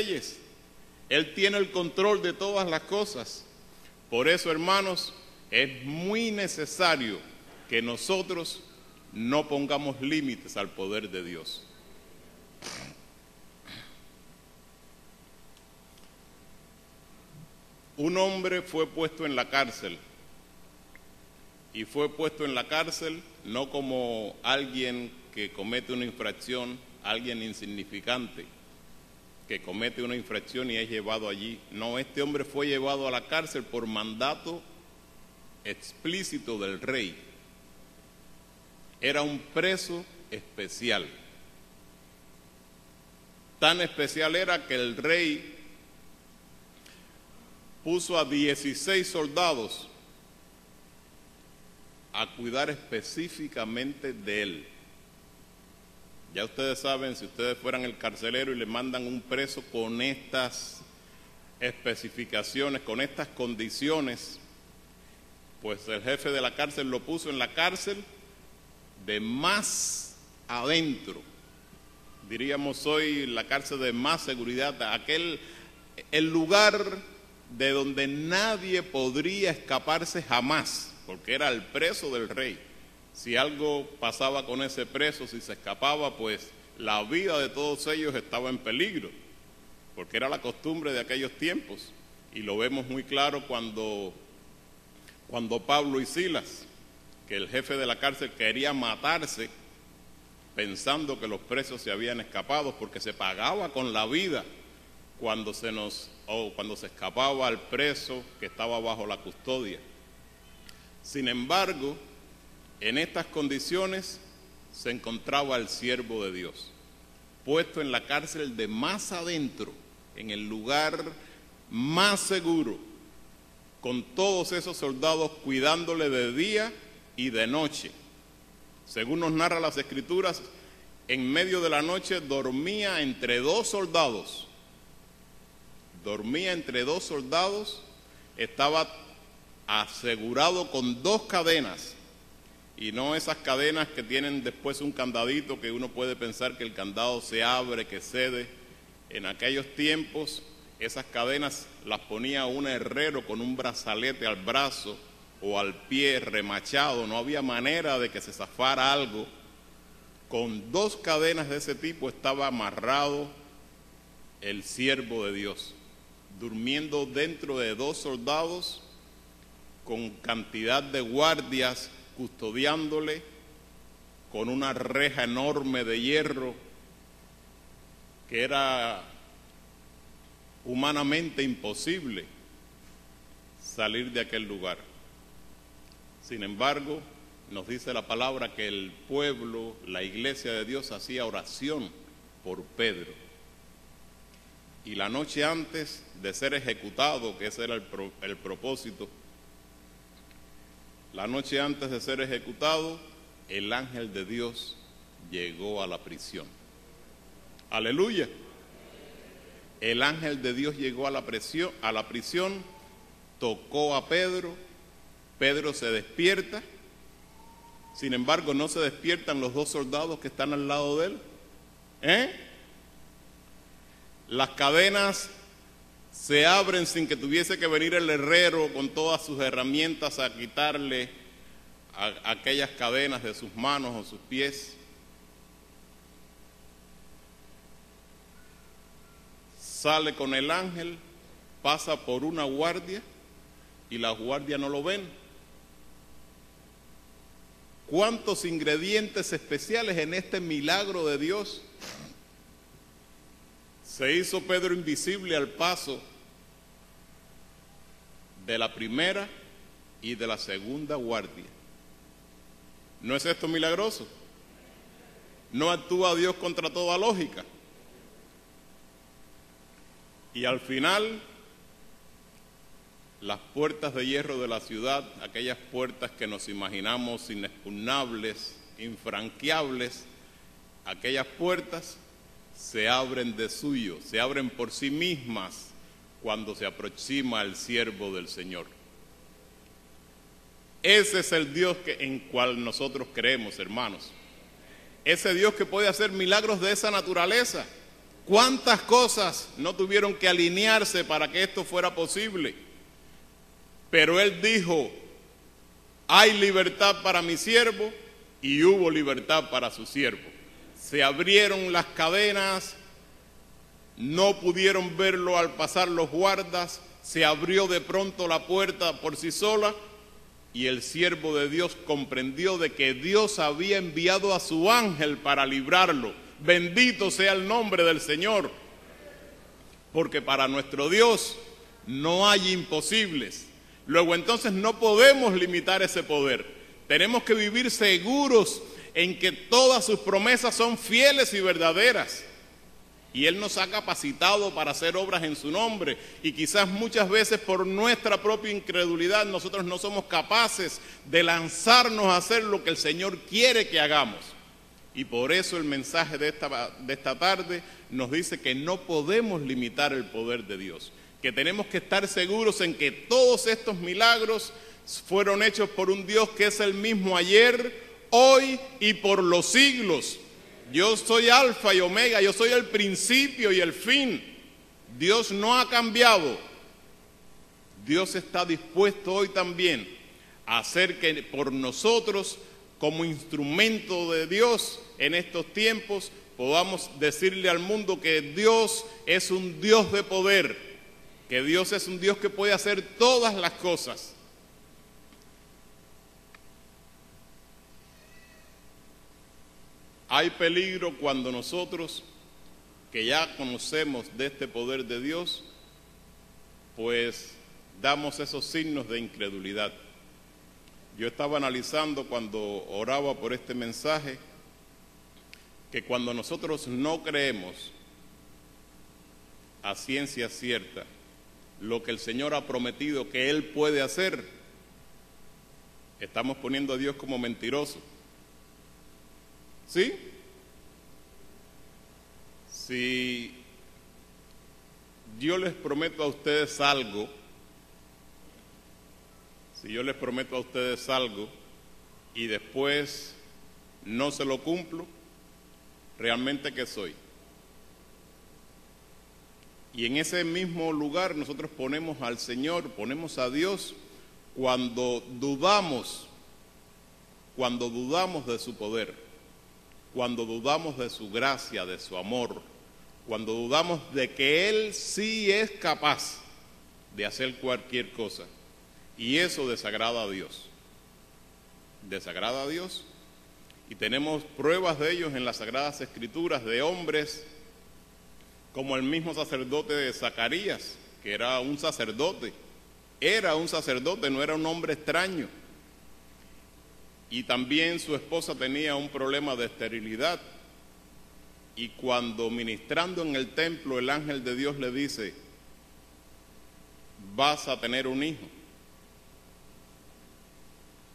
reyes. Él tiene el control de todas las cosas. Por eso, hermanos, es muy necesario que nosotros no pongamos límites al poder de Dios. Un hombre fue puesto en la cárcel, y fue puesto en la cárcel no como alguien que comete una infracción, alguien insignificante que comete una infracción y es llevado allí. No, este hombre fue llevado a la cárcel por mandato explícito del rey. Era un preso especial. Tan especial era que el rey puso a 16 soldados a cuidar específicamente de él. Ya ustedes saben, si ustedes fueran el carcelero y le mandan un preso con estas especificaciones, con estas condiciones, pues el jefe de la cárcel lo puso en la cárcel de más adentro. Diríamos hoy la cárcel de más seguridad, el lugar de donde nadie podría escaparse jamás, porque era el preso del rey. Si algo pasaba con ese preso, si se escapaba, pues la vida de todos ellos estaba en peligro, porque era la costumbre de aquellos tiempos. Y lo vemos muy claro cuando Pablo y Silas, que el jefe de la cárcel quería matarse pensando que los presos se habían escapado, porque se pagaba con la vida cuando se escapaba al preso que estaba bajo la custodia. Sin embargo, en estas condiciones se encontraba el siervo de Dios, puesto en la cárcel de más adentro, en el lugar más seguro, con todos esos soldados cuidándole de día y de noche. Según nos narra las Escrituras, en medio de la noche dormía entre dos soldados. Estaba asegurado con 2 cadenas, y no esas cadenas que tienen después un candadito que uno puede pensar que el candado se abre, que cede. En aquellos tiempos esas cadenas las ponía un herrero con un brazalete al brazo o al pie remachado, no había manera de que se zafara algo. Con 2 cadenas de ese tipo estaba amarrado el siervo de Dios, durmiendo dentro de 2 soldados con cantidad de guardias custodiándole, con una reja enorme de hierro que era humanamente imposible salir de aquel lugar. Sin embargo, nos dice la palabra que el pueblo, la iglesia de Dios, hacía oración por Pedro. Y la noche antes de ser ejecutado, que ese era el propósito, la noche antes de ser ejecutado, el ángel de Dios llegó a la prisión. ¡Aleluya! El ángel de Dios llegó a la prisión, tocó a Pedro, Pedro se despierta. Sin embargo, no se despiertan los 2 soldados que están al lado de él. Las cadenas se abren sin que tuviese que venir el herrero con todas sus herramientas a quitarle aquellas cadenas de sus manos o sus pies. Sale con el ángel, pasa por una guardia y la guardia no lo ven. ¿Cuántos ingredientes especiales en este milagro de Dios? Se hizo Pedro invisible al paso de la primera y de la segunda guardia. ¿No es esto milagroso? ¿No actúa Dios contra toda lógica? Y al final, las puertas de hierro de la ciudad, aquellas puertas que nos imaginamos inexpugnables, infranqueables, aquellas puertas se abren de suyo, se abren por sí mismas cuando se aproxima el siervo del Señor. Ese es el Dios en cual nosotros creemos, hermanos. Ese Dios que puede hacer milagros de esa naturaleza, ¿Cuántas cosas no tuvieron que alinearse para que esto fuera posible? Pero él dijo, hay libertad para mi siervo, y hubo libertad para su siervo. Se abrieron las cadenas, no pudieron verlo al pasar los guardas, se abrió de pronto la puerta por sí sola, y el siervo de Dios comprendió de que Dios había enviado a su ángel para librarlo. Bendito sea el nombre del Señor, porque para nuestro Dios no hay imposibles. Luego entonces no podemos limitar ese poder. Tenemos que vivir seguros en que todas sus promesas son fieles y verdaderas. Y Él nos ha capacitado para hacer obras en su nombre. Y quizás muchas veces por nuestra propia incredulidad nosotros no somos capaces de lanzarnos a hacer lo que el Señor quiere que hagamos. Y por eso el mensaje de esta tarde nos dice que no podemos limitar el poder de Dios. Que tenemos que estar seguros en que todos estos milagros fueron hechos por un Dios que es el mismo ayer, hoy y por los siglos. Yo soy Alfa y Omega, yo soy el principio y el fin. Dios no ha cambiado. Dios está dispuesto hoy también a hacer que por nosotros, como instrumento de Dios en estos tiempos, podamos decirle al mundo que Dios es un Dios de poder, que Dios es un Dios que puede hacer todas las cosas. Hay peligro cuando nosotros, que ya conocemos de este poder de Dios, pues damos esos signos de incredulidad. Yo estaba analizando cuando oraba por este mensaje, que cuando nosotros no creemos a ciencia cierta lo que el Señor ha prometido que Él puede hacer, estamos poniendo a Dios como mentiroso. ¿Sí? Si yo les prometo a ustedes algo, y después no se lo cumplo, ¿realmente qué soy? Y en ese mismo lugar nosotros ponemos al Señor, ponemos a Dios cuando dudamos de su poder, cuando dudamos de su gracia, de su amor, cuando dudamos de que Él sí es capaz de hacer cualquier cosa. Y eso desagrada a Dios. Desagrada a Dios. Y tenemos pruebas de ellos en las Sagradas Escrituras, de hombres como el mismo sacerdote de Zacarías, que era un sacerdote, no era un hombre extraño. Y también su esposa tenía un problema de esterilidad. Y cuando ministrando en el templo, el ángel de Dios le dice, vas a tener un hijo.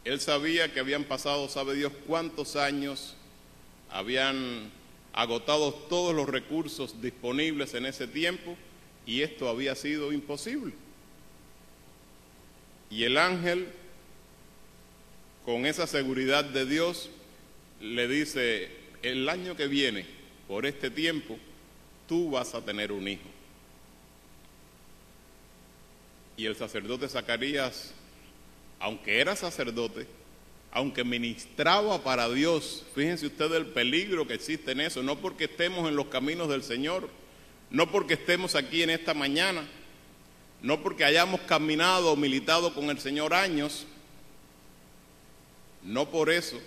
Él sabía que habían pasado, sabe Dios cuántos años, habían agotado todos los recursos disponibles en ese tiempo, y esto había sido imposible. Y el ángel, con esa seguridad de Dios, le dice, el año que viene, por este tiempo, tú vas a tener un hijo. Y el sacerdote Zacarías, aunque era sacerdote, aunque ministraba para Dios, fíjense ustedes el peligro que existe en eso, no porque estemos en los caminos del Señor, no porque estemos aquí en esta mañana, no porque hayamos caminado o militado con el Señor años, no por eso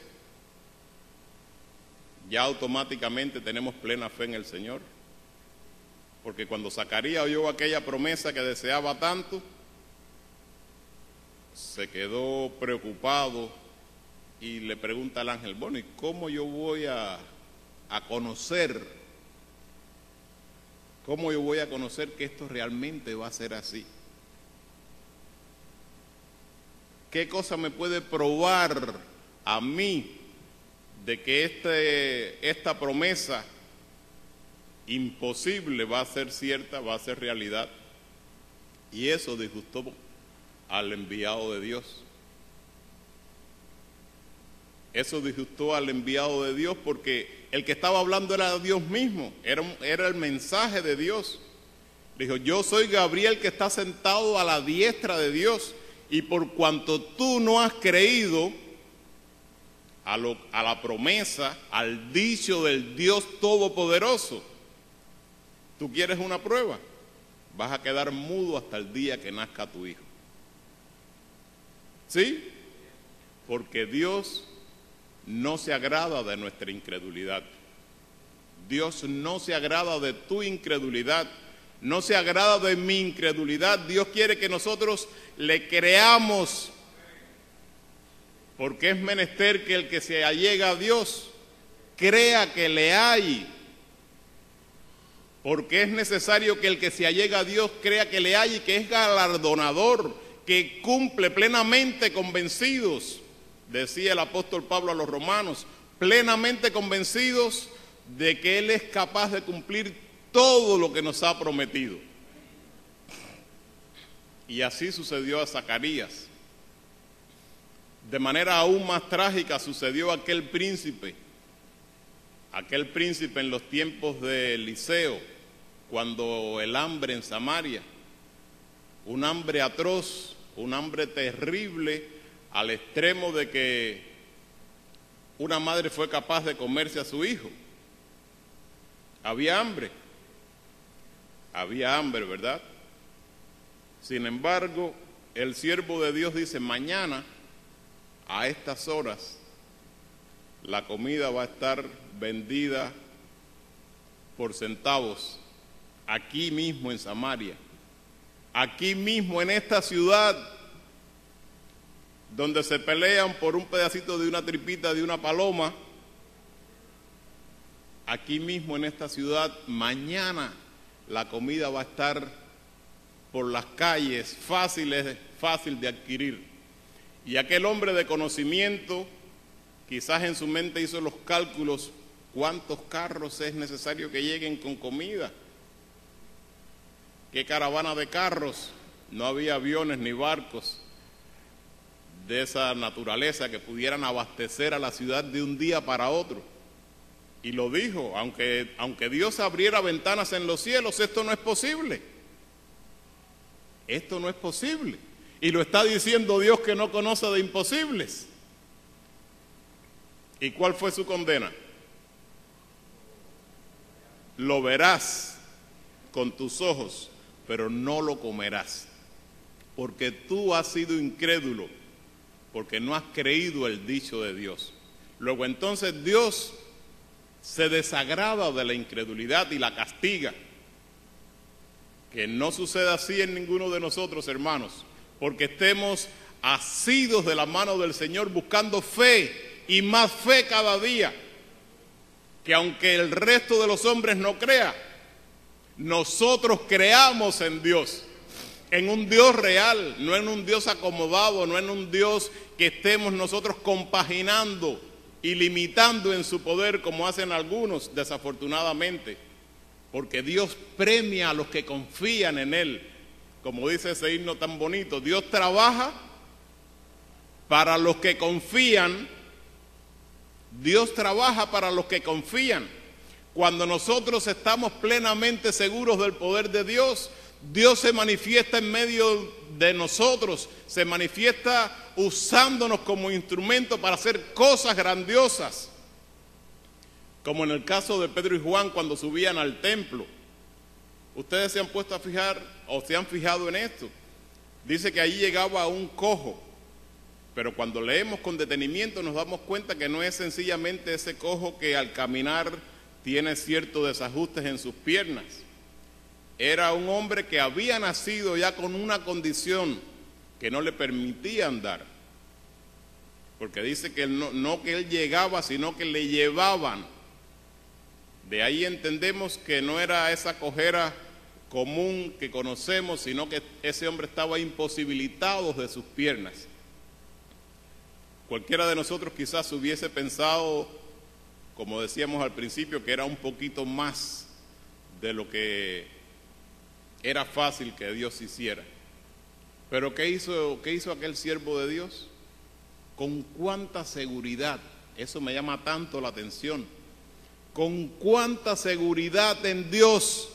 ya automáticamente tenemos plena fe en el Señor. Porque cuando Zacarías oyó aquella promesa que deseaba tanto, se quedó preocupado y le pregunta al ángel, bueno, ¿y cómo yo voy a conocer que esto realmente va a ser así? ¿Qué cosa me puede probar a mí de que esta promesa imposible va a ser cierta, va a ser realidad? Y eso disgustó al enviado de Dios. Eso disgustó al enviado de Dios, porque el que estaba hablando era Dios mismo, era el mensaje de Dios. Dijo: yo soy Gabriel, que está sentado a la diestra de Dios, y por cuanto tú no has creído a la promesa, al dicho del Dios Todopoderoso, ¿tú quieres una prueba? Vas a quedar mudo hasta el día que nazca tu hijo. ¿Sí? Porque Dios no se agrada de nuestra incredulidad. Dios no se agrada de tu incredulidad. No se agrada de mi incredulidad. Dios quiere que nosotros le creamos, porque es menester que el que se allega a Dios crea que le hay. Porque es necesario que el que se allega a Dios crea que le hay y que es galardonador, que cumple plenamente convencidos, decía el apóstol Pablo a los romanos, plenamente convencidos de que Él es capaz de cumplir todo lo que nos ha prometido. Y así sucedió a Zacarías. De manera aún más trágica sucedió a aquel príncipe en los tiempos de Eliseo, cuando el hambre en Samaria, un hambre atroz, un hambre terrible, al extremo de que una madre fue capaz de comerse a su hijo. Había hambre, ¿verdad? Sin embargo, el siervo de Dios dice: mañana a estas horas la comida va a estar vendida por centavos aquí mismo en Samaria, aquí mismo en esta ciudad donde se pelean por un pedacito de una tripita de una paloma. Aquí mismo en esta ciudad mañana la comida va a estar por las calles, fácil de adquirir. Y aquel hombre de conocimiento quizás en su mente hizo los cálculos: ¿cuántos carros es necesario que lleguen con comida? ¿Qué caravana de carros? No había aviones ni barcos de esa naturaleza que pudieran abastecer a la ciudad de un día para otro. Y lo dijo: aunque Dios abriera ventanas en los cielos, esto no es posible. Esto no es posible. Y lo está diciendo Dios, que no conoce de imposibles. ¿Y cuál fue su condena? Lo verás con tus ojos, pero no lo comerás, porque tú has sido incrédulo, porque no has creído el dicho de Dios. Luego entonces Dios se desagrada de la incredulidad y la castiga. Que no suceda así en ninguno de nosotros, hermanos, porque estemos asidos de la mano del Señor, buscando fe y más fe cada día, que aunque el resto de los hombres no crea, nosotros creamos en Dios, en un Dios real, no en un Dios acomodado, no en un Dios que estemos nosotros compaginando y limitando en su poder, como hacen algunos, desafortunadamente, porque Dios premia a los que confían en Él. Como dice ese himno tan bonito: Dios trabaja para los que confían. Dios trabaja para los que confían. Cuando nosotros estamos plenamente seguros del poder de Dios, Dios se manifiesta en medio de nosotros, se manifiesta usándonos como instrumento para hacer cosas grandiosas. Como en el caso de Pedro y Juan cuando subían al templo. Ustedes se han puesto a fijar, o se han fijado en esto. Dice que allí llegaba un cojo, pero cuando leemos con detenimiento nos damos cuenta que no es sencillamente ese cojo que al caminar tiene ciertos desajustes en sus piernas. Era un hombre que había nacido ya con una condición que no le permitía andar, porque dice que no que él llegaba, sino que le llevaban. De ahí entendemos que no era esa cojera común que conocemos, sino que ese hombre estaba imposibilitado de sus piernas. Cualquiera de nosotros quizás hubiese pensado, como decíamos al principio, que era un poquito más de lo que era fácil que Dios hiciera. Pero ¿qué hizo aquel siervo de Dios? Con cuánta seguridad Eso me llama tanto la atención. Con cuánta seguridad en Dios.